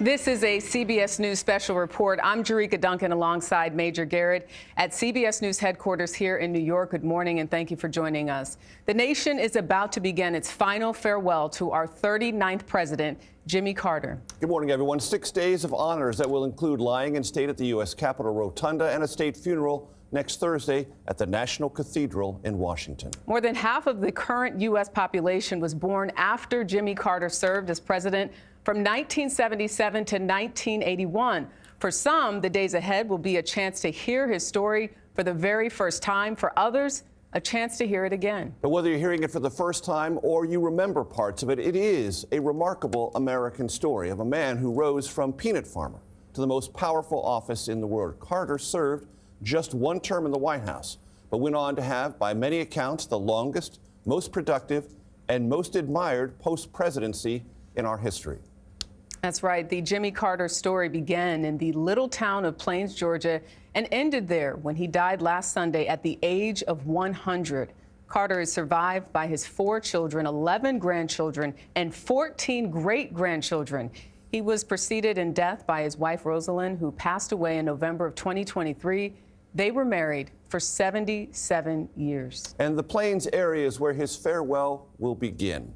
This is a CBS News Special Report. I'm Jericka Duncan alongside Major Garrett at CBS News headquarters here in New York. Good morning and thank you for joining us. The nation is about to begin its final farewell to our 39th president, Jimmy Carter. Good morning, everyone. 6 days of honors that will include lying in state at the U.S. Capitol Rotunda and a state funeral next Thursday at the National Cathedral in Washington. More than half of the current U.S. population was born after Jimmy Carter served as president from 1977 to 1981. For some, the days ahead will be a chance to hear his story for the very first time. For others, a chance to hear it again. But whether you're hearing it for the first time or you remember parts of it, it is a remarkable American story of a man who rose from peanut farmer to the most powerful office in the world. Carter served just one term in the White House, but went on to have, by many accounts, the longest, most productive, and most admired post-presidency in our history. That's right. The Jimmy Carter story began in the little town of Plains, Georgia, and ended there when he died last Sunday at the age of 100. Carter is survived by his 4 children, 11 grandchildren, and 14 great-grandchildren. He was preceded in death by his wife, Rosalind, who passed away in November of 2023. They were married for 77 years. And the Plains area is where his farewell will begin.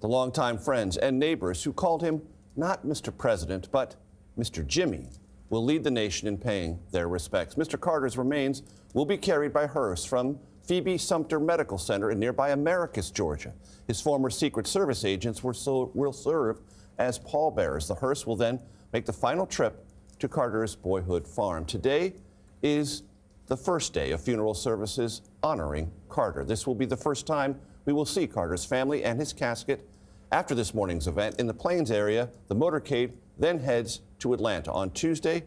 The longtime friends and neighbors who called him not Mr. President, but Mr. Jimmy, will lead the nation in paying their respects. Mr. Carter's remains will be carried by hearse from Phoebe Sumter Medical Center in nearby Americus, Georgia. His former Secret Service agents will serve as pallbearers. The hearse will then make the final trip to Carter's boyhood farm. Today is the first day of funeral services honoring Carter. This will be the first time we will see Carter's family and his casket. After this morning's event in the Plains area, the motorcade then heads to Atlanta. On Tuesday,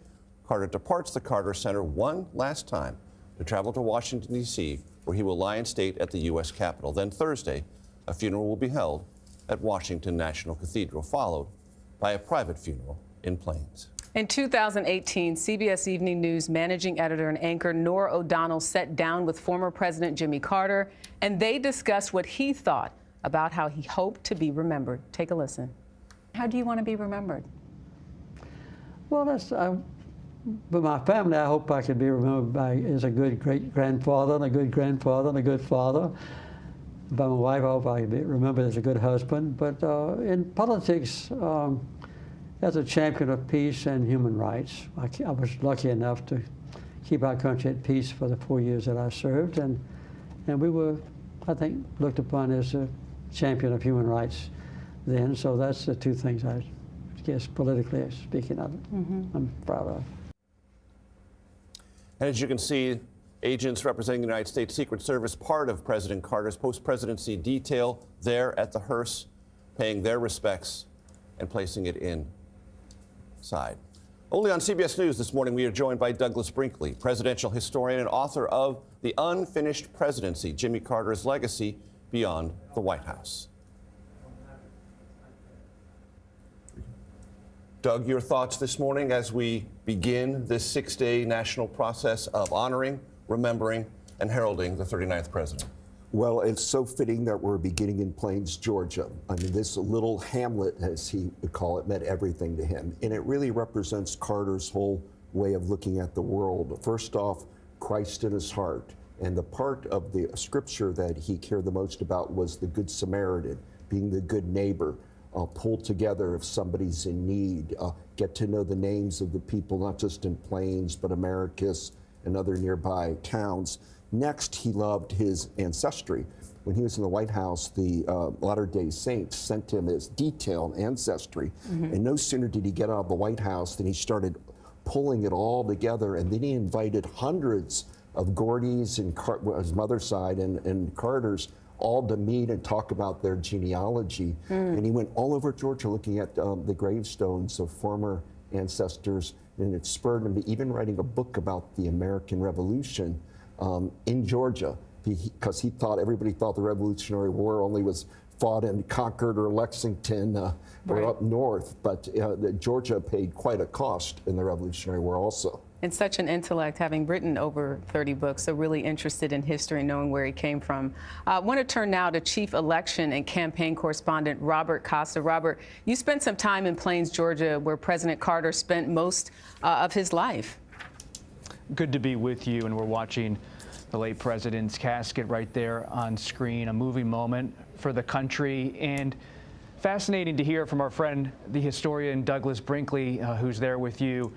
Carter departs the Carter Center one last time to travel to Washington, D.C., where he will lie in state at the U.S. Capitol. Then Thursday, a funeral will be held at Washington National Cathedral, followed by a private funeral in Plains. In 2018, CBS Evening News managing editor and anchor Norah O'Donnell sat down with former President Jimmy Carter, and they discussed what he thought about how he hoped to be remembered. Take a listen. How do you want to be remembered? Well, but my family, I hope I could be remembered as a good great-grandfather and a good grandfather and a good father. By my wife, I hope I could be remembered as a good husband. But in politics, as a champion of peace and human rights, I was lucky enough to keep our country at peace for the 4 years that I served, and we were, I think, looked upon as a champion of human rights then. So that's the two things I guess politically speaking of it, I'm proud of. And as you can see, agents representing the United States Secret Service, part of President Carter's post-presidency detail there at the hearse, paying their respects and placing it inside. Only on CBS News this morning, we are joined by Douglas Brinkley, presidential historian and author of The Unfinished Presidency, Jimmy Carter's Legacy Beyond the White House. Doug, your thoughts this morning as we begin this 6-day national process of honoring, remembering, and heralding the 39th president? Well, it's so fitting that we're beginning in Plains, Georgia. I mean, this little hamlet, as he would call it, meant everything to him. And it really represents Carter's whole way of looking at the world. First off, Christ in his heart. And the part of the scripture that he cared the most about was the Good Samaritan, being the good neighbor. Pull together if somebody's in need, get to know the names of the people, not just in Plains, but Americus and other nearby towns. Next, he loved his ancestry. When he was in the White House, the Latter-day Saints sent him his detailed ancestry. And no sooner did he get out of the White House than he started pulling it all together. And then he invited hundreds of Gordys and his mother's side and Carter's all to meet and talk about their genealogy. And he went all over Georgia looking at the gravestones of former ancestors, and it spurred him to even writing a book about the American Revolution in Georgia, because everybody thought the Revolutionary War only was fought in Concord or Lexington or up north, but Georgia paid quite a cost in the Revolutionary War also. And such an intellect, having written over 30 books, so really interested in history, knowing where he came from. I want to turn now to Chief Election and Campaign Correspondent Robert Costa. Robert, you spent some time in Plains, Georgia, where President Carter spent most of his life. Good to be with you, and we're watching the late president's casket right there on screen, a moving moment for the country, and fascinating to hear from our friend, the historian Douglas Brinkley, who's there with you.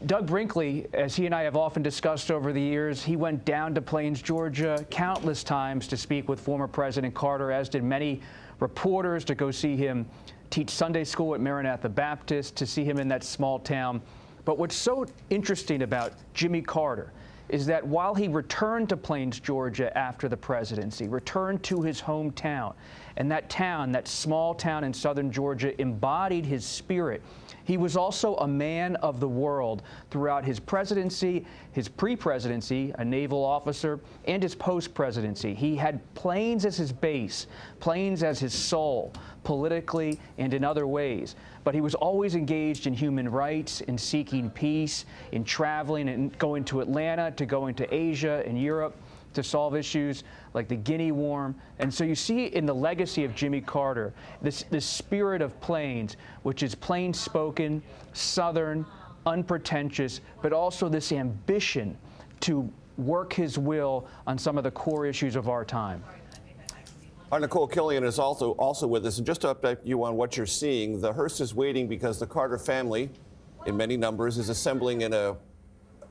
Doug Brinkley, as he and I have often discussed over the years, he went down to Plains, Georgia countless times to speak with former President Carter, as did many reporters, to go see him teach Sunday school at Maranatha Baptist, to see him in that small town. But what's so interesting about Jimmy Carter is that while he returned to Plains, Georgia after the presidency, returned to his hometown, and that town, that small town in southern Georgia, embodied his spirit, he was also a man of the world throughout his presidency, his pre-presidency, a naval officer, and his post-presidency. He had Plains as his base, Plains as his soul, politically and in other ways. But he was always engaged in human rights, in seeking peace, in traveling and going to Atlanta, to going to Asia and Europe to solve issues like the Guinea War. And so you see in the legacy of Jimmy Carter, this spirit of Plains, which is plain-spoken, Southern, unpretentious, but also this ambition to work his will on some of the core issues of our time. Our Nicole Killian is also with us. And just to update you on what you're seeing, the hearse is waiting because the Carter family, in many numbers, is assembling in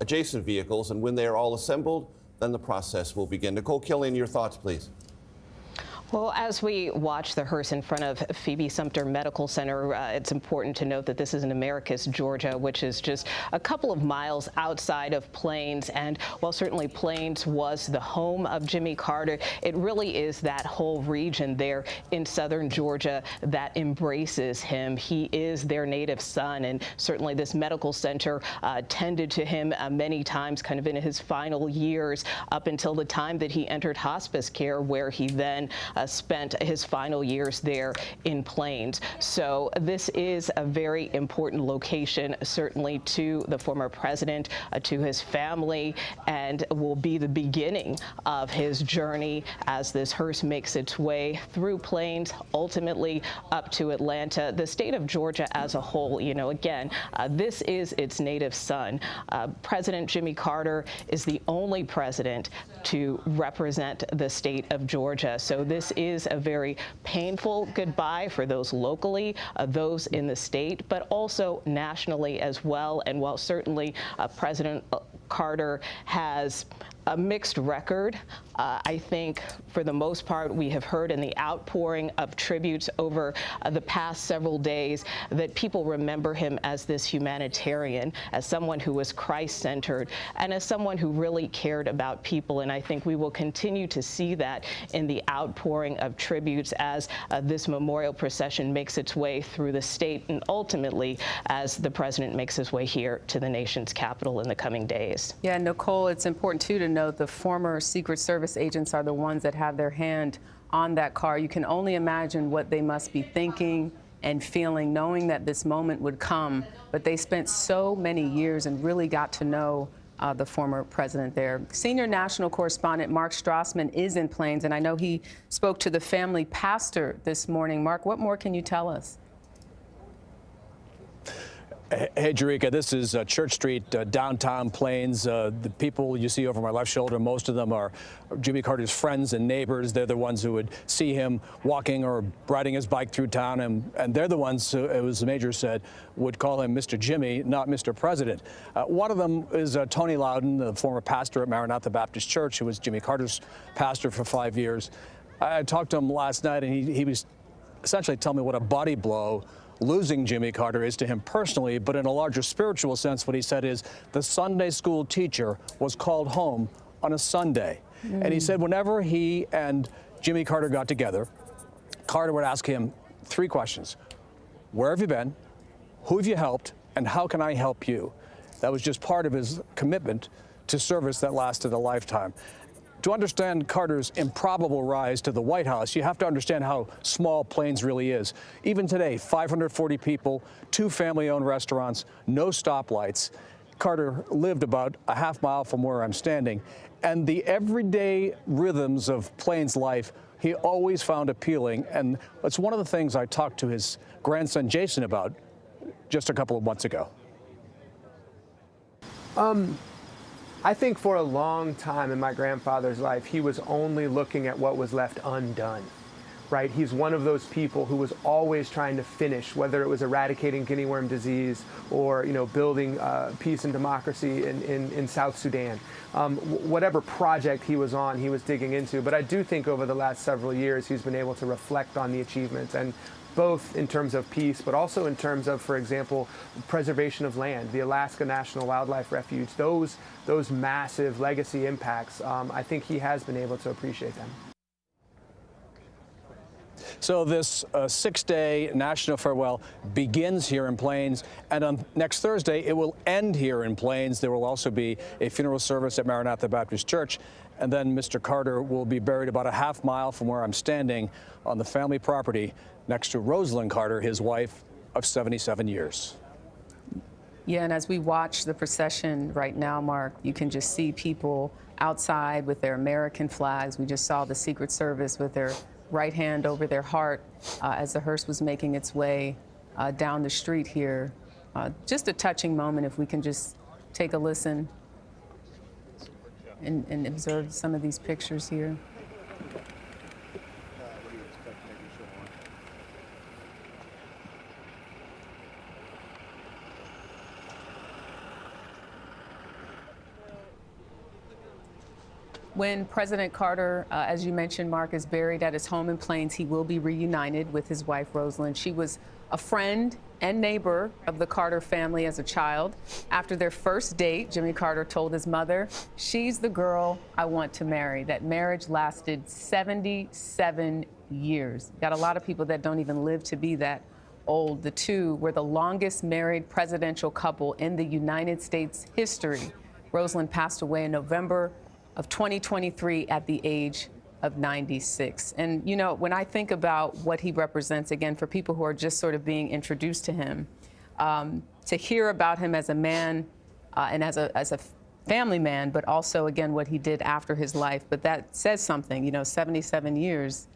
adjacent vehicles. And when they are all assembled, then the process will begin. Nicole Killian, your thoughts, please. Well, as we watch the hearse in front of Phoebe Sumter Medical Center, it's important to note that this is in Americus, Georgia, which is just a couple of miles outside of Plains. And while certainly Plains was the home of Jimmy Carter, it really is that whole region there in southern Georgia that embraces him. He is their native son, and certainly this medical center tended to him many times, kind of in his final years, up until the time that he entered hospice care, where he then spent his final years there in Plains. So this is a very important location, certainly to the former president, to his family, and will be the beginning of his journey as this hearse makes its way through Plains, ultimately up to Atlanta. The state of Georgia as a whole, you know, again, this is its native son. President Jimmy Carter is the only president to represent the state of Georgia. So this is a very painful goodbye for those locally, those in the state, but also nationally as well. And while certainly President Carter has a mixed record, I think for the most part we have heard in the outpouring of tributes over the past several days that people remember him as this humanitarian, as someone who was Christ-centered, and as someone who really cared about people. And I think we will continue to see that in the outpouring of tributes as this memorial procession makes its way through the state, and ultimately as the president makes his way here to the nation's capital in the coming days. Yeah, Nicole, it's important too to note the former Secret Service agents are the ones that have their hand on that car. You can only imagine what they must be thinking and feeling, knowing that this moment would come. But they spent so many years and really got to know the former president there. Senior national correspondent Mark Strassman is in Plains, and I know he spoke to the family pastor this morning. Mark, what more can you tell us? Hey, Jericka, this is Church Street, downtown Plains. The people you see over my left shoulder, most of them are Jimmy Carter's friends and neighbors. They're the ones who would see him walking or riding his bike through town, and they're the ones who, as the major said, would call him Mr. Jimmy, not Mr. President. One of them is Tony Loudon, the former pastor at Maranatha Baptist Church, who was Jimmy Carter's pastor for 5 years. I talked to him last night, and he was essentially telling me what a body blow losing Jimmy Carter is to him personally, but in a larger spiritual sense, what he said is the Sunday school teacher was called home on a Sunday. And he said whenever he and Jimmy Carter got together, Carter would ask him 3 questions. Where have you been? Who have you helped? And how can I help you? That was just part of his commitment to service that lasted a lifetime. To understand Carter's improbable rise to the White House, you have to understand how small Plains really is. Even today, 540 people, 2 family-owned restaurants, no stoplights. Carter lived about a half mile from where I'm standing, and the everyday rhythms of Plains life he always found appealing, and it's one of the things I talked to his grandson Jason about just a couple of months ago. I think for a long time in my grandfather's life, he was only looking at what was left undone, right? He's one of those people who was always trying to finish, whether it was eradicating guinea worm disease or, building peace and democracy in South Sudan. Whatever project he was on, he was digging into. But I do think over the last several years, he's been able to reflect on the achievements, and both in terms of peace, but also in terms of, for example, preservation of land, the Alaska National Wildlife Refuge, those massive legacy impacts. I think he has been able to appreciate them. So this 6-day national farewell begins here in Plains, and on next Thursday it will end here in Plains. There will also be a funeral service at Maranatha Baptist Church, and then Mr. Carter will be buried about a half mile from where I'm standing on the family property next to Rosalind Carter, his wife of 77 years. Yeah, and as we watch the procession right now, Mark, you can just see people outside with their American flags. We just saw the Secret Service with their right hand over their heart as the hearse was making its way down the street here. Just a touching moment, if we can just take a listen and observe some of these pictures here. When President Carter, as you mentioned, Mark, is buried at his home in Plains, he will be reunited with his wife, Rosalind. She was a friend and neighbor of the Carter family as a child. After their first date, Jimmy Carter told his mother, "She's the girl I want to marry." That marriage lasted 77 years. Got a lot of people that don't even live to be that old. The two were the longest married presidential couple in the United States history. Rosalind passed away in November of 2023 at the age of 96. And, when I think about what he represents, again, for people who are just sort of being introduced to him, to hear about him as a man and as a family man, but also, again, what he did after his life. But that says something, 77 years,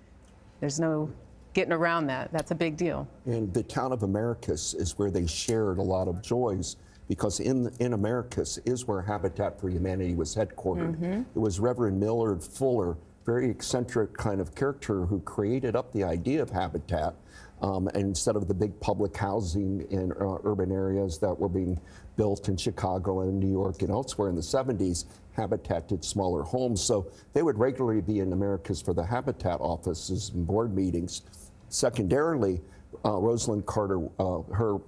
there's no getting around that. That's a big deal. And the town of Americus is where they shared a lot of joys, because in Americus is where Habitat for Humanity was headquartered. Mm-hmm. It was Reverend Millard Fuller, very eccentric kind of character, who created up the idea of Habitat. And instead of the big public housing in urban areas that were being built in Chicago and New York and elsewhere in the 70s, Habitat did smaller homes. So they would regularly be in Americus for the Habitat offices and board meetings. Secondarily, Rosalind Carter, her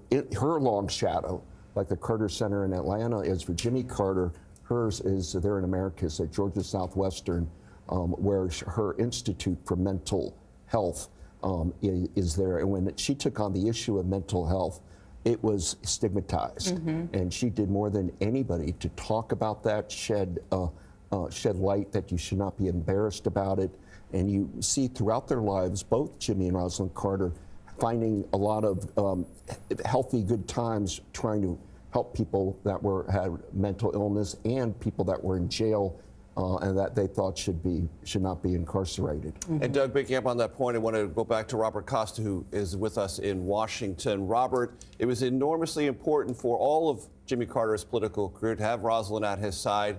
long shadow, like the Carter Center in Atlanta is for Jimmy Carter, hers is there in Americus at Georgia Southwestern, where her Institute for Mental Health is there. And when she took on the issue of mental health, it was stigmatized. Mm-hmm. And she did more than anybody to talk about that, shed light that you should not be embarrassed about it. And you see throughout their lives, both Jimmy and Rosalind Carter finding a lot of healthy, good times trying to help people that had mental illness and people that were in jail and that they thought should not be incarcerated. Mm-hmm. And Doug, picking up on that point, I want to go back to Robert Costa, who is with us in Washington. Robert, it was enormously important for all of Jimmy Carter's political career to have Rosalind at his side,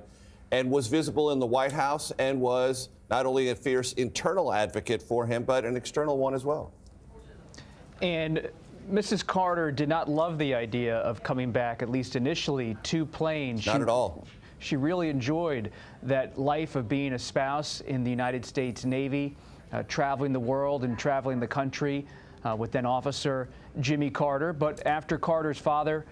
and was visible in the White House and was not only a fierce internal advocate for him, but an external one as well. And Mrs. Carter did not love the idea of coming back, at least initially, to Plains. Not at all. She really enjoyed that life of being a spouse in the United States Navy, traveling the world and traveling the country with then Officer Jimmy Carter. But after Carter's father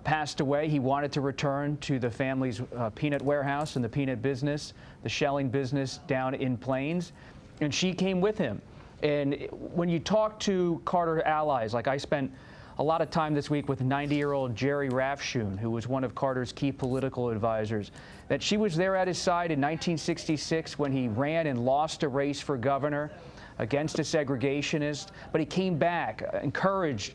passed away, he wanted to return to the family's peanut warehouse and the peanut business, the shelling business down in Plains, and she came with him. And when you talk to Carter allies, like I spent a lot of time this week with 90-year-old Jerry Rafshoon, who was one of Carter's key political advisors, that she was there at his side in 1966 when he ran and lost a race for governor against a segregationist, but he came back, encouraged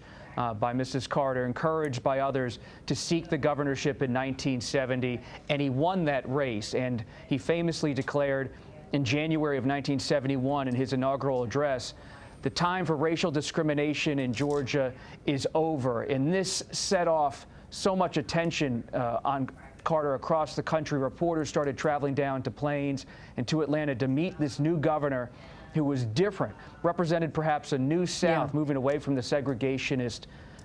by Mrs. Carter, encouraged by others to seek the governorship in 1970, and he won that race. And he famously declared in January of 1971 in his inaugural address, "The time for racial discrimination in Georgia is over." And this set off so much attention on Carter across the country. Reporters started traveling down to Plains and to Atlanta to meet this new governor who was different, represented perhaps a new South, moving away from the segregationist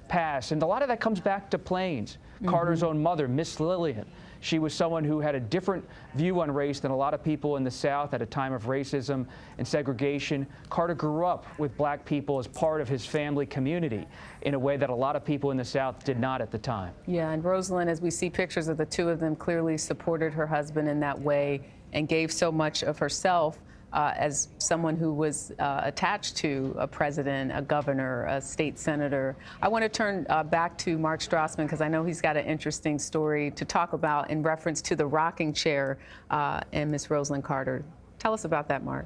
past. And a lot of that comes back to Plains. Carter's own mother, Miss Lillian, she was someone who had a different view on race than a lot of people in the South at a time of racism and segregation. Carter grew up with black people as part of his family community in a way that a lot of people in the South did not at the time. Yeah, and Rosalind, as we see pictures of the two of them, clearly supported her husband in that way and gave so much of herself as someone who was attached to a president, a governor, a state senator. I want to turn back to Mark Strassman because I know he's got an interesting story to talk about in reference to the rocking chair and Miss Rosalind Carter. Tell us about that, Mark.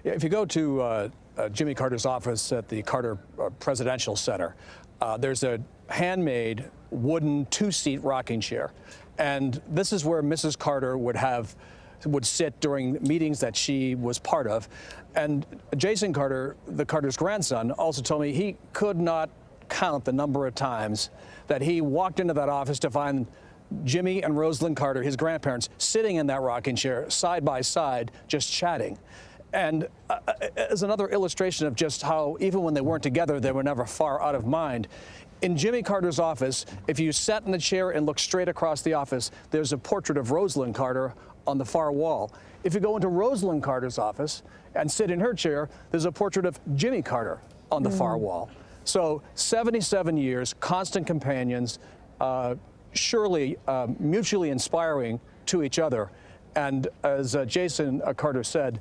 Yeah, if you go to Jimmy Carter's office at the Carter Presidential Center, there's a handmade wooden two-seat rocking chair. And this is where Mrs. Carter would sit during meetings that she was part of. And Jason Carter, the Carter's grandson, also told me he could not count the number of times that he walked into that office to find Jimmy and Rosalind Carter, his grandparents, sitting in that rocking chair side by side, just chatting. And as another illustration of just how, even when they weren't together, they were never far out of mind. In Jimmy Carter's office, if you sat in the chair and looked straight across the office, there's a portrait of Rosalind Carter on the far wall. If you go into Rosalind Carter's office and sit in her chair, there's a portrait of Jimmy Carter on the far wall. So 77 years, constant companions, surely mutually inspiring to each other. And as Jason Carter said,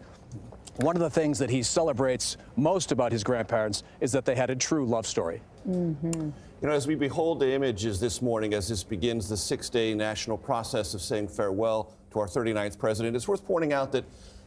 one of the things that he celebrates most about his grandparents is that they had a true love story. You know, as we behold the images this morning, as this begins the 6-day national process of saying farewell to our 39th president, it's worth pointing out that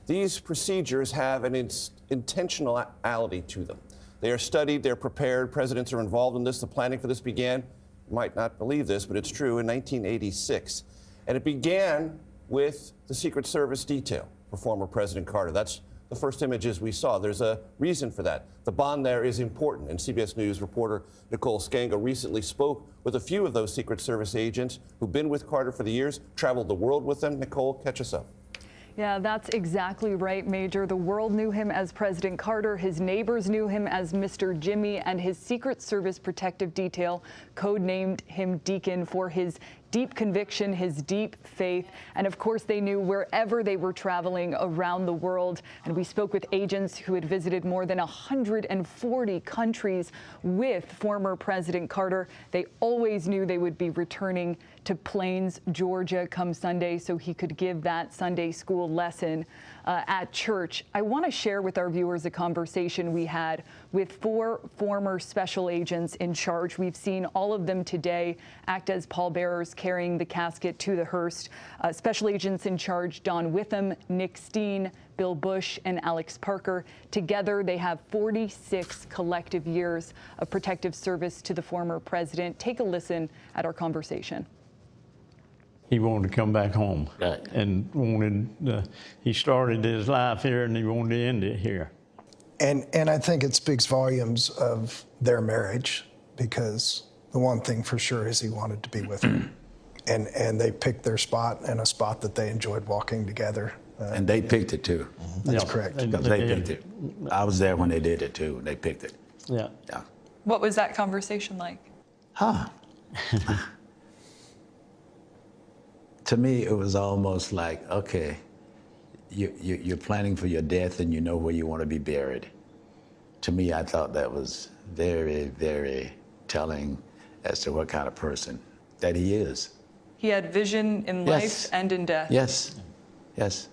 these procedures have an intentionality to them. They are studied, they're prepared, presidents are involved in this. The planning for this began, you might not believe this, but it's true, in 1986. And it began with the Secret Service detail for former President Carter. That's the first images we saw. There's a reason for that. The bond there is important, and CBS News reporter Nicole Scango recently spoke with a few of those Secret Service agents who've been with Carter for the years, traveled the world with them. Nicole, catch us up. Yeah, that's exactly right, Major. The world knew him as President Carter, his neighbors knew him as Mr. Jimmy, and his Secret Service protective detail codenamed him Deacon for his deep conviction, his deep faith, and of course they knew wherever they were traveling around the world. And we spoke with agents who had visited more than 140 countries with former President Carter. They always knew they would be returning to Plains, Georgia come Sunday so he could give that Sunday school lesson at church. I want to share with our viewers a conversation we had with 4 former special agents in charge. We've seen all of them today act as pallbearers carrying the casket to the hearse. Special agents in charge, Don Witham, Nick Steen, Bill Bush, and Alex Parker. Together, they have 46 collective years of protective service to the former president. Take a listen at our conversation. He wanted to come back home, right, and he started his life here and he wanted to end it here. And I think it speaks volumes of their marriage, because the one thing for sure is he wanted to be with her. And they picked their spot, and a spot that they enjoyed walking together. And they picked it too. That's correct. Because they picked it. I was there when they did it too. They picked it. Yeah. Yeah. What was that conversation like? To me, it was almost like, okay, you're planning for your death and you know where you want to be buried. To me, I thought that was very, very telling as to what kind of person that he is. He had vision in life and in death. Yes, yes.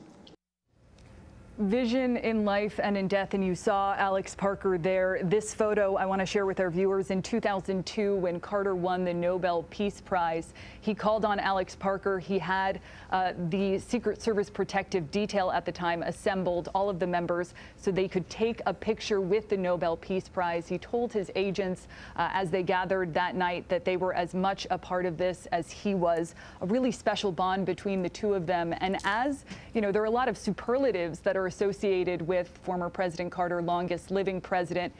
Vision in life and in death, and you saw Alex Parker there. This photo I want to share with our viewers. In 2002, when Carter won the Nobel Peace Prize, he called on Alex Parker. He had the Secret Service protective detail at the time assembled, all of the members, so they could take a picture with the Nobel Peace Prize. He told his agents as they gathered that night that they were as much a part of this as he was. A really special bond between the two of them. And as you know, there are a lot of superlatives that are associated with former President Carter, longest living president.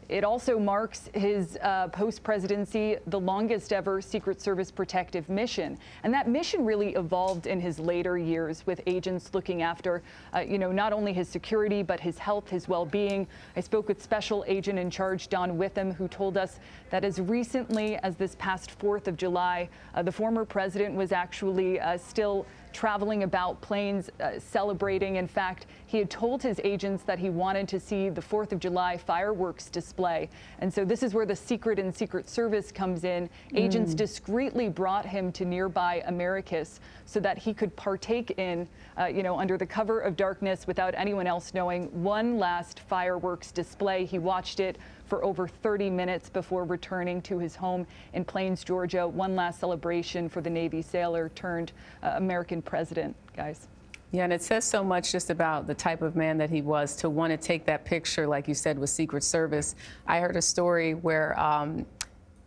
It also marks his post-presidency, the longest ever Secret Service protective mission. And that mission really evolved in his later years, with agents looking after, not only his security, but his health, his well-being. I spoke with Special Agent in Charge Don Witham, who told us that as recently as this past 4th of July, the former president was actually still traveling about planes, celebrating. In fact, he had told his agents that he wanted to see the 4th of July fireworks display. And so this is where the secret and Secret Service comes in. Agents discreetly brought him to nearby Americus so that he could partake in, under the cover of darkness without anyone else knowing, one last fireworks display. He watched it for over 30 minutes before returning to his home in Plains, Georgia. One last celebration for the Navy sailor turned American president, guys. Yeah, and it says so much just about the type of man that he was to want to take that picture, like you said, with Secret Service. I heard a story where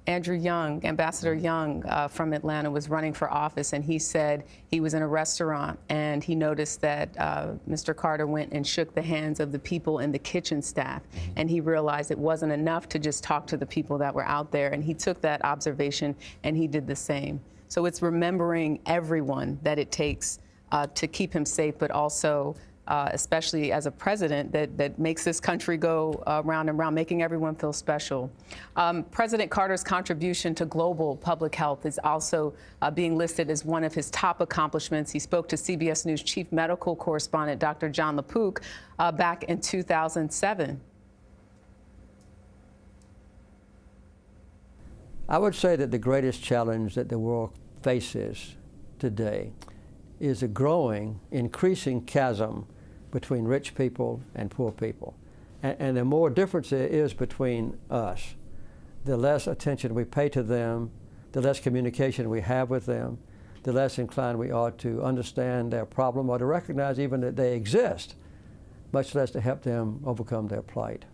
Andrew Young, Ambassador Young from Atlanta, was running for office, and he said he was in a restaurant and he noticed that Mr. Carter went and shook the hands of the people in the kitchen staff, and he realized it wasn't enough to just talk to the people that were out there, and he took that observation and he did the same. So it's remembering everyone that it takes to keep him safe, but also especially as a president that makes this country go round and round, making everyone feel special. President Carter's contribution to global public health is also being listed as one of his top accomplishments. He spoke to CBS News chief medical correspondent Dr. John LaPook back in 2007. I would say that the greatest challenge that the world faces today is a growing, increasing chasm between rich people and poor people. And the more difference there is between us, the less attention we pay to them, the less communication we have with them, the less inclined we are to understand their problem or to recognize even that they exist, much less to help them overcome their plight.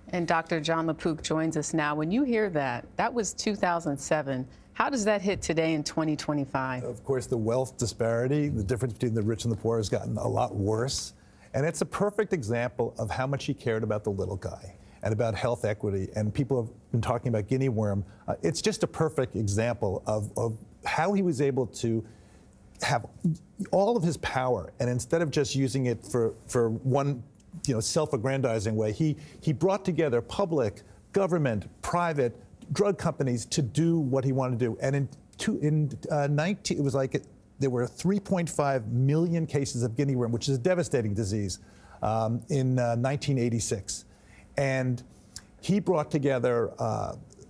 And Dr. John LaPook joins us now. When you hear that, that was 2007. How does that hit today in 2025? Of course, the wealth disparity, the difference between the rich and the poor has gotten a lot worse. And it's a perfect example of how much he cared about the little guy and about health equity. And people have been talking about guinea worm. It's just a perfect example of how he was able to have all of his power. And instead of just using it for one self-aggrandizing way, he brought together public, government, private, drug companies to do what he wanted to do. And it was like there were 3.5 million cases of guinea worm, which is a devastating disease, in 1986. And he brought together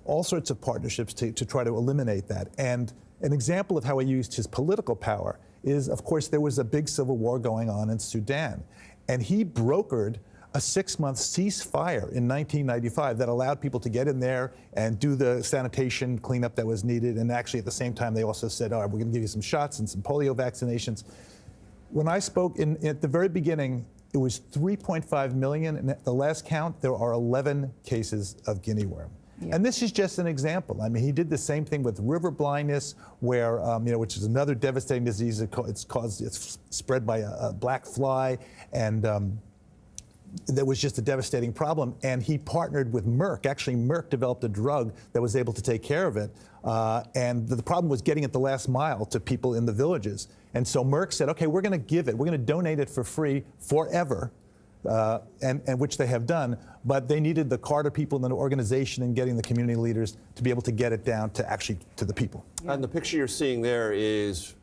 all sorts of partnerships to try to eliminate that. And an example of how he used his political power is, of course, there was a big civil war going on in Sudan. And he brokered a 6-month ceasefire in 1995 that allowed people to get in there and do the sanitation cleanup that was needed. And actually, at the same time, they also said, all right, we're going to give you some shots and some polio vaccinations. When I spoke at the very beginning, it was 3.5 million. And at the last count, there are 11 cases of guinea worm. Yeah. And this is just an example. I mean, he did the same thing with river blindness, where which is another devastating disease. It's spread by a black fly, and that was just a devastating problem. And he partnered with Merck. Actually, Merck developed a drug that was able to take care of it. And the problem was getting it the last mile to people in the villages. And so Merck said, okay, we're going to give it. We're going to donate it for free forever. And which they have done, but they needed the Carter people in the organization and getting the community leaders to be able to get it down to the people. Yeah. And the picture you're seeing there is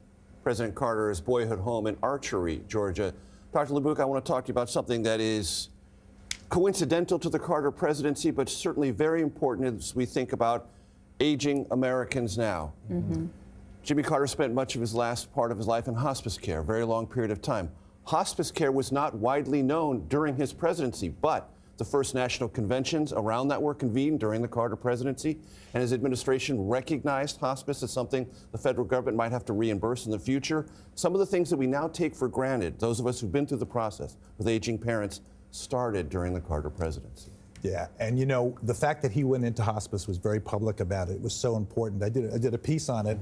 President Carter's boyhood home in Archery, Georgia. Dr. LaPook, I want to talk to you about something that is coincidental to the Carter presidency, but certainly very important as we think about aging Americans now. Mm-hmm. Jimmy Carter spent much of his last part of his life in hospice care, a very long period of time. Hospice care was not widely known during his presidency, but the first national conventions around that were convened during the Carter presidency, and his administration recognized hospice as something the federal government might have to reimburse in the future. Some of the things that we now take for granted, those of us who've been through the process with aging parents, started during the Carter presidency. Yeah, and you know, the fact that he went into hospice was very public about it. It was so important. I did a piece on it,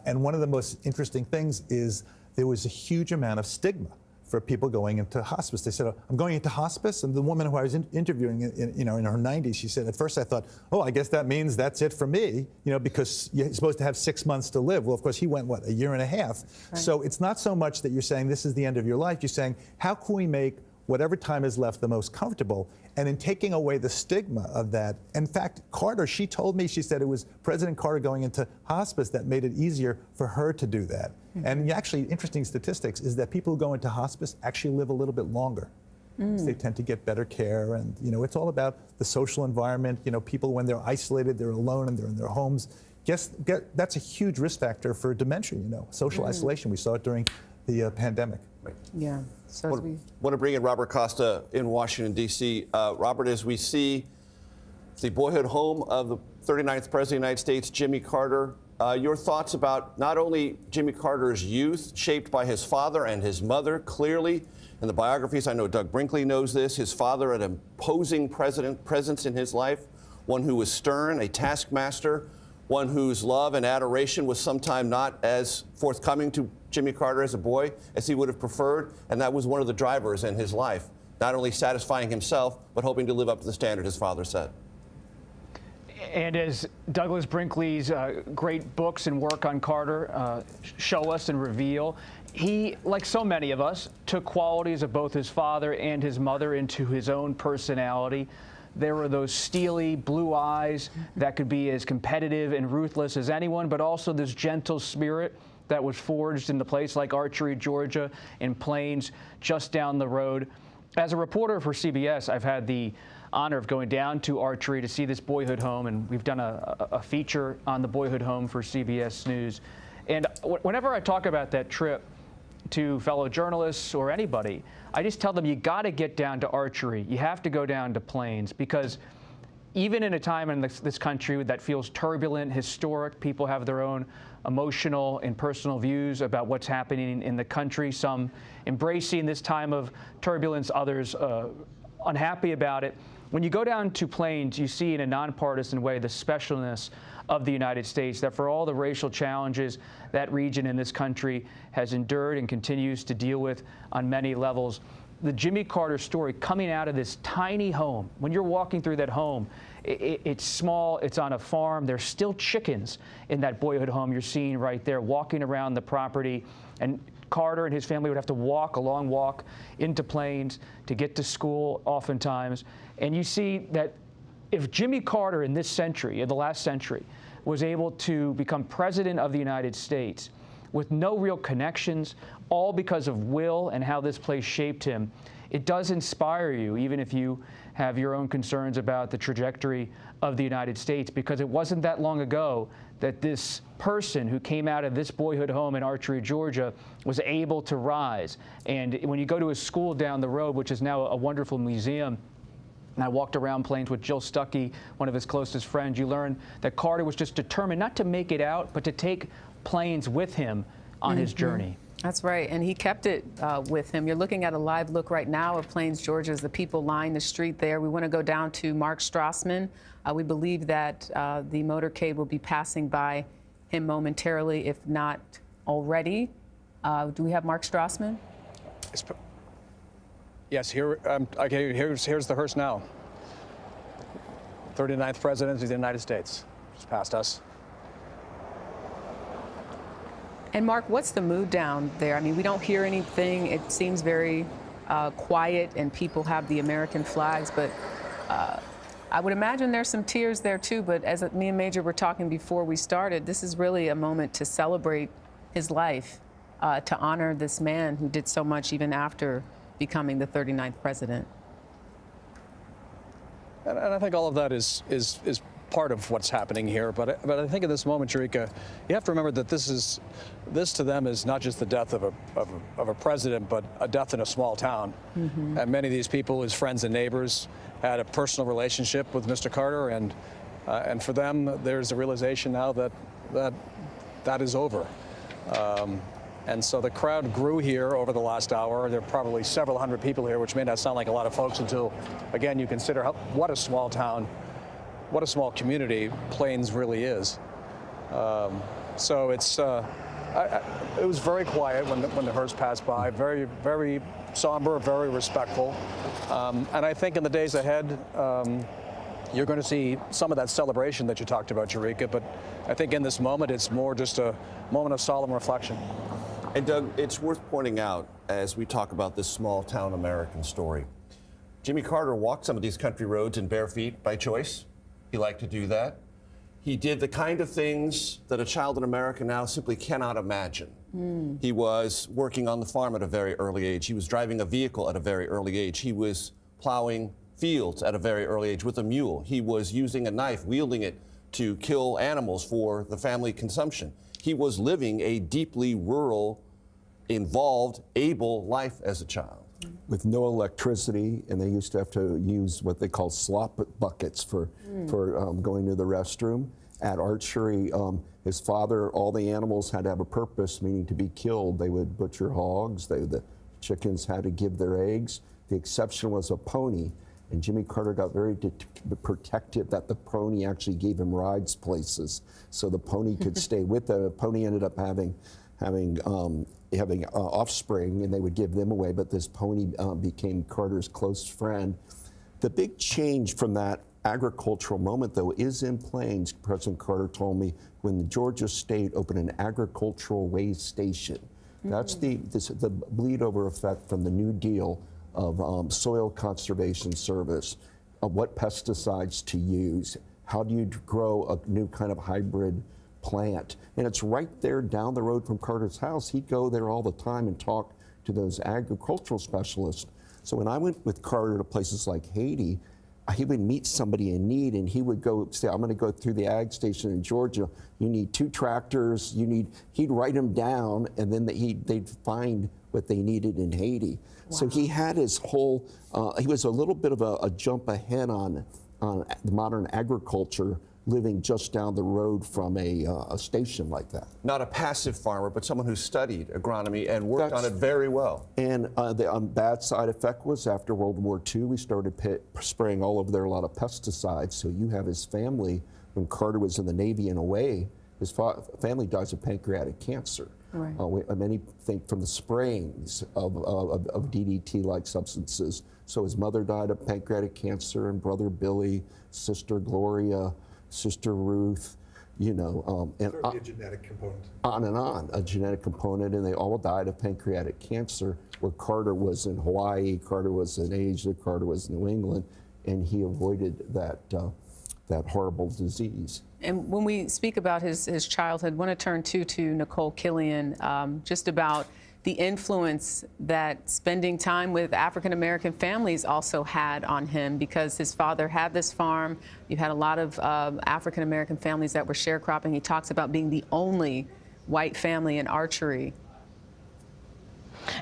and one of the most interesting things is there was a huge amount of stigma for people going into hospice. They said, I'm going into hospice, and the woman who I was interviewing, in her 90s, she said, at first I thought, oh, I guess that means that's it for me, because you're supposed to have 6 months to live. Well, of course, he went, a year and a half. Right. So it's not so much that you're saying this is the end of your life. You're saying, how can we make whatever time is left the most comfortable? And in taking away the stigma of that, in fact, Carter, she told me, she said it was President Carter going into hospice that made it easier for her to do that. Mm-hmm. And actually, interesting statistics is that people who go into hospice actually live a little bit longer. They tend to get better care, and it's all about the social environment. People, when they're isolated, they're alone, and they're in their homes. That's a huge risk factor for dementia. Social isolation. We saw it during the pandemic. Right. Yeah. So want to bring in Robert Costa in Washington, D.C. Robert, as we see the boyhood home of the 39th President of the United States, Jimmy Carter, your thoughts about not only Jimmy Carter's youth, shaped by his father and his mother, clearly in the biographies. I know Doug Brinkley knows this. His father, an imposing presence in his life, one who was stern, a taskmaster, one whose love and adoration was sometimes not as forthcoming to Jimmy Carter as a boy as he would have preferred, and that was one of the drivers in his life, not only satisfying himself, but hoping to live up to the standard his father set. And as Douglas Brinkley's great books and work on Carter show us and reveal, he, like so many of us, took qualities of both his father and his mother into his own personality. There were those steely blue eyes that could be as competitive and ruthless as anyone, but also this gentle spirit that was forged in the place like Archery, Georgia, and Plains just down the road. As a reporter for CBS, I've had the honor of going down to Archery to see this boyhood home, and we've done a feature on the boyhood home for CBS News. And whenever I talk about that trip to fellow journalists or anybody, I just tell them, you got to get down to Archery. You have to go down to Plains, because even in a time in this country that feels turbulent, historic, people have their own emotional and personal views about what's happening in the country, some embracing this time of turbulence, others unhappy about it. When you go down to Plains, you see in a nonpartisan way the specialness of the United States, that for all the racial challenges that region in this country has endured and continues to deal with on many levels, the Jimmy Carter story coming out of this tiny home, when you're walking through that home, it's small, it's on a farm, there's still chickens in that boyhood home you're seeing right there, walking around the property, and Carter and his family would have to walk a long walk into Plains to get to school oftentimes. And you see that if Jimmy Carter in this century, in the last century, was able to become president of the United States with no real connections, all because of will and how this place shaped him, it does inspire you, even if you have your own concerns about the trajectory of the United States, because it wasn't that long ago that this person who came out of this boyhood home in Archery, Georgia, was able to rise. And when you go to his school down the road, which is now a wonderful museum, and I walked around Plains with Jill Stuckey, one of his closest friends, you learn that Carter was just determined not to make it out, but to take Plains with him on his journey. That's right, and he kept it with him. You're looking at a live look right now of Plains, Georgia, as the people line the street there. We want to go down to Mark Strassman. We believe that the motorcade will be passing by him momentarily, if not already. Do we have Mark Strassman? Yes, here's the hearse now. 39th President of the United States, just past us. And Mark, what's the mood down there? I mean, we don't hear anything. It seems very quiet, and people have the American flags, but I would imagine there's some tears there too. But as me and Major were talking before we started, this is really a moment to celebrate his life, to honor this man who did so much even after becoming the 39th president. And I think all of that is part of what's happening here. But I think in this moment, Jericka, you have to remember that this to them is not just the death of a president, but a death in a small town. Mm-hmm. And many of these people, his friends and neighbors, had a personal relationship with Mr. Carter, and for them, there's a realization now that is over. And so the crowd grew here over the last hour. There are probably several hundred people here, which may not sound like a lot of folks until, again, you consider what a small town, what a small community Plains really is. So it's it was very quiet when the hearse passed by, very, very somber, very respectful. And I think in the days ahead, you're going to see some of that celebration that you talked about, Jericka, but I think in this moment, it's more just a moment of solemn reflection. And Doug, it's worth pointing out, as we talk about this small town American story, Jimmy Carter walked some of these country roads in bare feet by choice. He liked to do that. He did the kind of things that a child in America now simply cannot imagine. He was working on the farm at a very early age. He was driving a vehicle at a very early age. He was plowing fields at a very early age with a mule. He was using a knife, wielding it to kill animals for the family consumption. He was living a deeply rural, involved, able life as a child. With no electricity, and they used to have to use what they call slop buckets for going to the restroom. At Archery, his father, all the animals had to have a purpose, meaning to be killed. They would butcher hogs, the chickens had to give their eggs. The exception was a pony. And Jimmy Carter got very protective that the pony actually gave him rides places, so the pony could stay with them. The pony ended up having offspring, and they would give them away. But this pony became Carter's close friend. The big change from that agricultural moment, though, is in Plains. President Carter told me when the Georgia state opened an agricultural way station. That's the bleed over effect from the New Deal of soil conservation service, of what pesticides to use, how do you grow a new kind of hybrid plant. And it's right there down the road from Carter's house. He'd go there all the time and talk to those agricultural specialists. So when I went with Carter to places like Haiti, he would meet somebody in need, and he would go say, I'm going to go through the ag station in Georgia. You need 2 tractors. He'd write them down, and then they'd find what they needed in Haiti. Wow. So he had his whole, he was a little bit of a jump ahead on modern agriculture, living just down the road from a station like that. Not a passive farmer, but someone who studied agronomy and worked on it very well. And the bad side effect was after World War II, we started spraying all over there a lot of pesticides. So you have his family, when Carter was in the Navy and away, his family dies of pancreatic cancer. Right. Many think from the sprayings of DDT-like substances. So his mother died of pancreatic cancer, and brother Billy, sister Gloria, sister Ruth, and a genetic component. On, a genetic component, and they all died of pancreatic cancer, where Carter was in Hawaii, Carter was in Asia, Carter was in New England, and he avoided that horrible disease. And when we speak about his childhood, I want to turn to Nicole Killian, just about the influence that spending time with African-American families also had on him, because his father had this farm. You had a lot of African-American families that were sharecropping. He talks about being the only white family in Archery.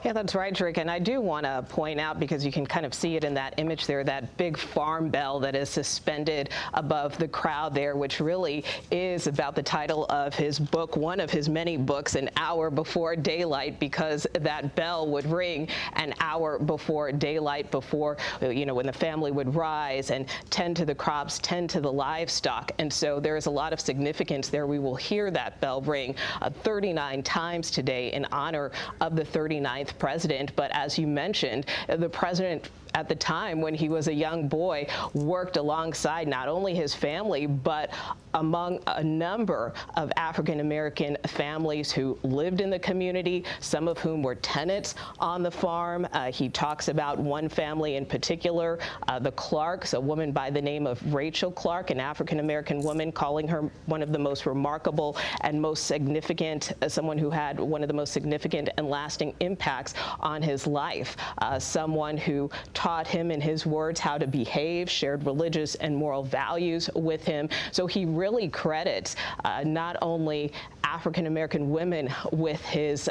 Yeah, that's right, Jericka. And I do want to point out, because you can kind of see it in that image there, that big farm bell that is suspended above the crowd there, which really is about the title of his book, one of his many books, An Hour Before Daylight, because that bell would ring an hour before daylight, before, when the family would rise and tend to the crops, tend to the livestock. And so there is a lot of significance there. We will hear that bell ring 39 times today in honor of the 39th president. But as you mentioned, the president at the time when he was a young boy worked alongside not only his family, but among a number of African-American families who lived in the community, some of whom were tenants on the farm. He talks about one family in particular, the Clarks, a woman by the name of Rachel Clark, an African-American woman, calling her one of the most remarkable and most significant, someone who had one of the most significant and lasting impacts impacts on his life. Someone who taught him, in his words, how to behave, shared religious and moral values with him. So he really credits not only African-American women with his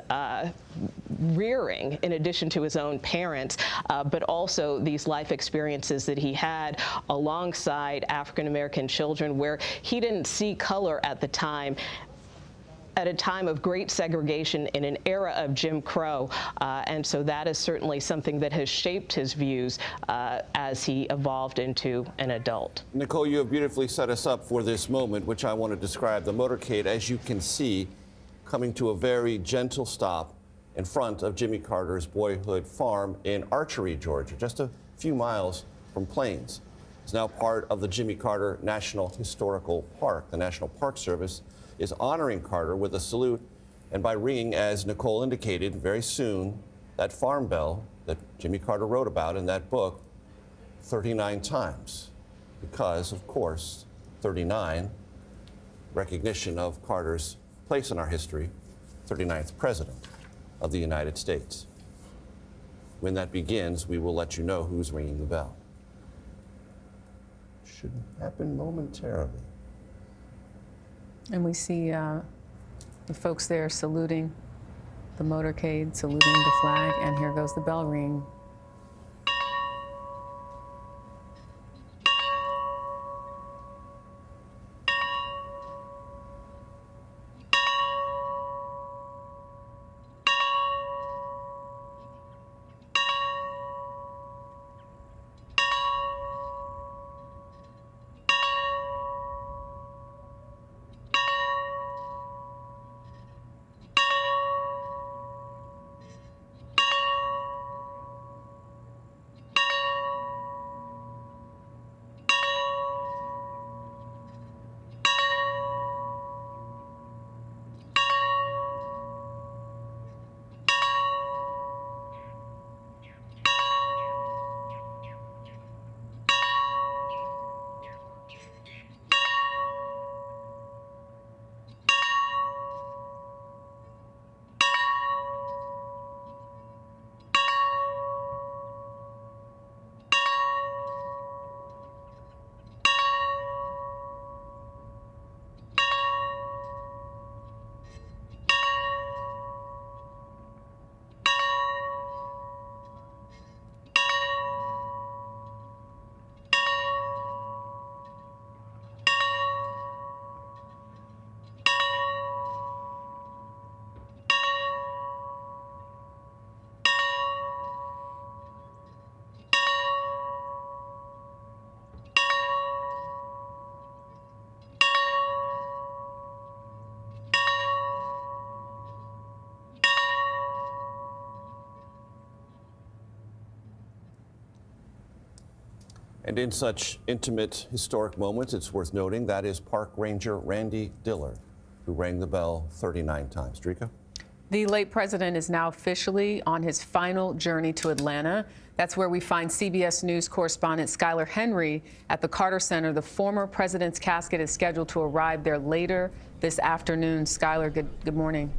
rearing, in addition to his own parents, but also these life experiences that he had alongside African-American children, where he didn't see color at the time, at a time of great segregation in an era of Jim Crow. And so that is certainly something that has shaped his views as he evolved into an adult. Nicole, you have beautifully set us up for this moment, which I want to describe. The motorcade, as you can see, coming to a very gentle stop in front of Jimmy Carter's boyhood farm in Archery, Georgia, just a few miles from Plains. It's now part of the Jimmy Carter National Historical Park. The National Park Service is honoring Carter with a salute, and by ringing, as Nicole indicated, very soon, that farm bell that Jimmy Carter wrote about in that book 39 times. Because, of course, 39, recognition of Carter's place in our history, 39th President of the United States. When that begins, we will let you know who's ringing the bell. Should happen momentarily. And we see the folks there saluting the motorcade, saluting the flag, and here goes the bell ring. And in such intimate, historic moments, it's worth noting that is Park Ranger Randy Diller, who rang the bell 39 times. Jericka? The late president is now officially on his final journey to Atlanta. That's where we find CBS News correspondent Skylar Henry at the Carter Center. The former president's casket is scheduled to arrive there later this afternoon. Skylar, good morning.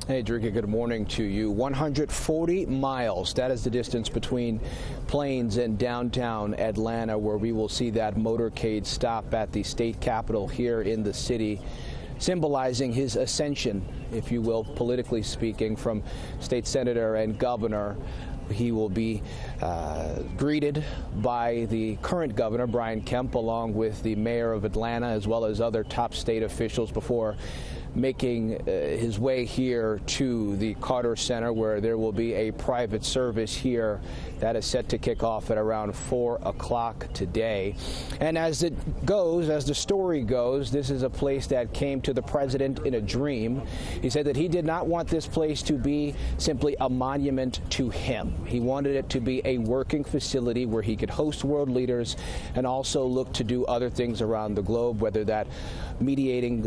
Hey, Jericka, good morning to you. 140 miles, that is the distance between Plains and downtown Atlanta, where we will see that motorcade stop at the state capitol here in the city, symbolizing his ascension, if you will, politically speaking, from state senator and governor. He will be greeted by the current governor, Brian Kemp, along with the mayor of Atlanta, as well as other top state officials, before making his way here to the Carter Center, where there will be a private service here that is set to kick off at around 4 o'clock today. And as it goes, as the story goes, this is a place that came to the president in a dream. He said that he did not want this place to be simply a monument to him. He wanted it to be a working facility where he could host world leaders and also look to do other things around the globe, whether that mediating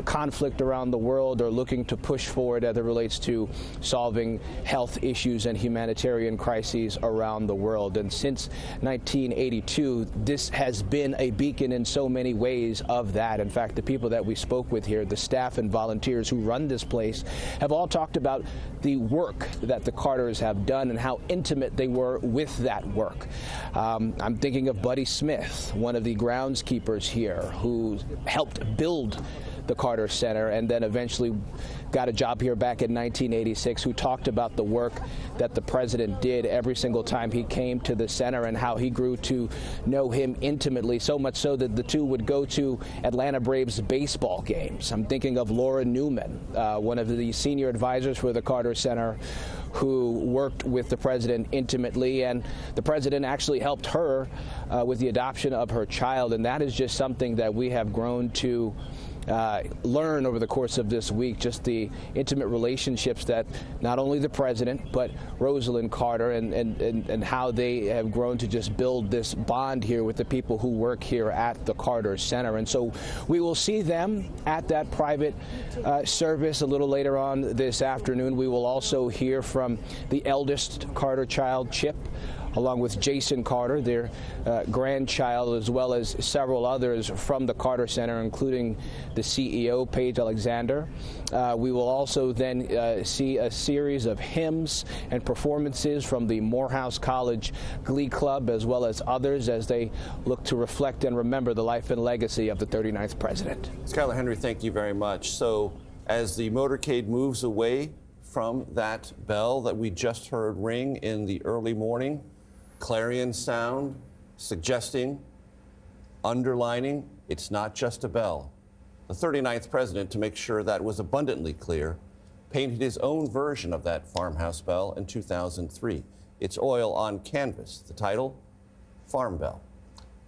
conflict conflict around the world are looking to push forward as it relates to solving health issues and humanitarian crises around the world. And since 1982, this has been a beacon in so many ways of that. In fact, the people that we spoke with here, the staff and volunteers who run this place, have all talked about the work that the Carters have done and how intimate they were with that work. I'm thinking of Buddy Smith, one of the groundskeepers here, who helped build the Carter Center and then eventually got a job here back in 1986, who talked about the work that the president did every single time he came to the center and how he grew to know him intimately, so much so that the two would go to Atlanta Braves baseball games. I'm thinking of Laura Newman, one of the senior advisors for the Carter Center, who worked with the president intimately, and the president actually helped her with the adoption of her child. And that is just something that we have grown to learn over the course of this week, just the intimate relationships that not only the president but Rosalind Carter and how they have grown to just build this bond here with the people who work here at the Carter Center. And so we will see them at that private service a little later on this afternoon. We will also hear from the eldest Carter child, Chip, along with Jason Carter, their grandchild, as well as several others from the Carter Center, including the CEO, Paige Alexander. We will also then see a series of hymns and performances from the Morehouse College Glee Club, as well as others, as they look to reflect and remember the life and legacy of the 39th president. Skylar Henry, thank you very much. So as the motorcade moves away from that bell that we just heard ring in the early morning, clarion sound suggesting, underlining, it's not just a bell. The 39th president, to make sure that was abundantly clear, painted his own version of that farmhouse bell in 2003. It's oil on canvas. The title, Farm Bell,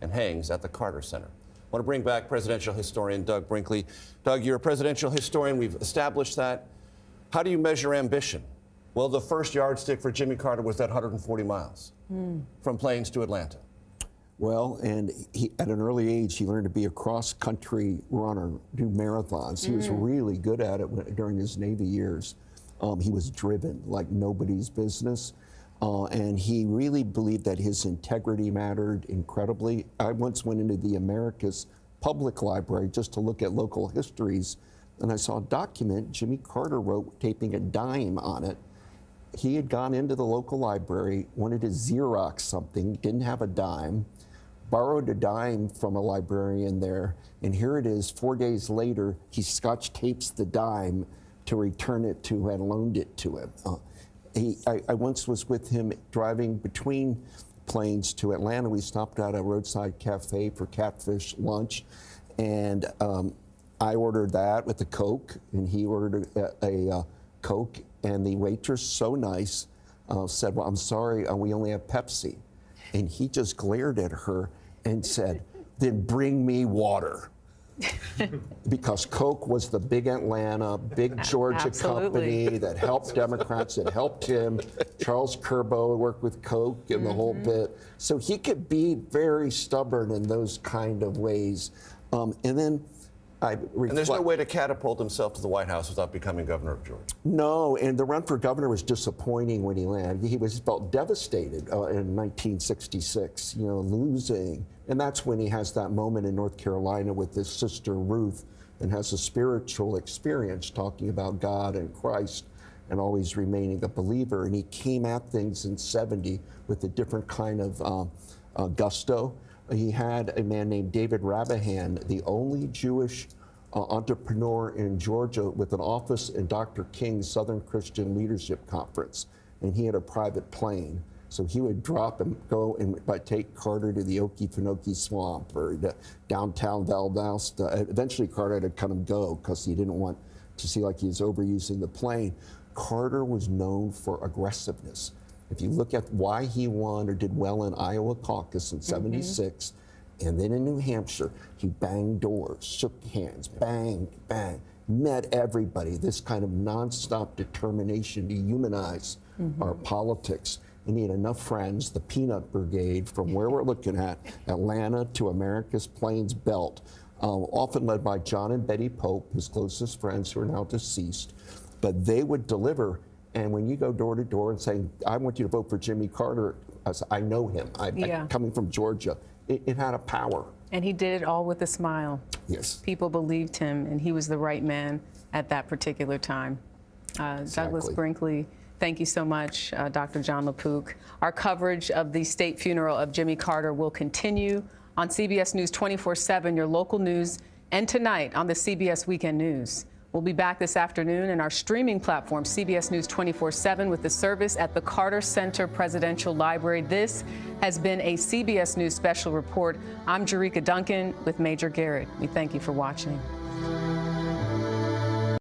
and hangs at the Carter Center. I want to bring back presidential historian Doug Brinkley. Doug, you're a presidential historian. We've established that. How do you measure ambition? Well, the first yardstick for Jimmy Carter was that 140 miles from Plains to Atlanta. Well, and at an early age, he learned to be a cross-country runner, do marathons. He was really good at it during his Navy years. He was driven like nobody's business, and he really believed that his integrity mattered incredibly. I once went into the Americas Public Library just to look at local histories, and I saw a document Jimmy Carter wrote, taping a dime on it. He had gone into the local library, wanted to Xerox something, didn't have a dime, borrowed a dime from a librarian there, and here it is, 4 days later, he scotch tapes the dime to return it to who had loaned it to him. I once was with him driving between Plains to Atlanta. We stopped at a roadside cafe for catfish lunch, and I ordered that with a Coke, and he ordered a Coke, and the waitress, so nice, said, well, I'm sorry, we only have Pepsi. And he just glared at her and said, then bring me water. Because Coke was the big Atlanta, big Georgia company that helped Democrats, that helped him. Charles Kerbo worked with Coke and the whole bit. So he could be very stubborn in those kind of ways. And then and there's no way to catapult himself to the White House without becoming governor of Georgia. No, and the run for governor was disappointing when he landed. He felt devastated in 1966, losing. And that's when he has that moment in North Carolina with his sister Ruth and has a spiritual experience talking about God and Christ and always remaining a believer. And he came at things in 70 with a different kind of gusto. He had a man named David Rabahan, the only Jewish entrepreneur in Georgia with an office in Dr. King's Southern Christian Leadership Conference. And he had a private plane. So he would drop and go and take Carter to the Okefenokee Swamp or downtown Valdosta. Eventually Carter had to cut him go because he didn't want to see like he was overusing the plane. Carter was known for aggressiveness. If you look at why he won or did well in Iowa caucus in 76, and then in New Hampshire, he banged doors, shook hands, bang, bang, met everybody, this kind of nonstop determination to humanize our politics. And he had enough friends, the Peanut Brigade, from where we're looking at, Atlanta to America's Plains Belt, often led by John and Betty Pope, his closest friends who are now deceased. But they would deliver, and when you go door to door and saying, I want you to vote for Jimmy Carter, I know him, coming from Georgia, it had a power. And he did it all with a smile. Yes. People believed him, and he was the right man at that particular time. Douglas Brinkley, thank you so much, Dr. John LaPook. Our coverage of the state funeral of Jimmy Carter will continue on CBS News 24/7, your local news, and tonight on the CBS Weekend News. We'll be back this afternoon in our streaming platform, CBS News 24/7, with the service at the Carter Center Presidential Library. This has been a CBS News Special Report. I'm Jericka Duncan with Major Garrett. We thank you for watching.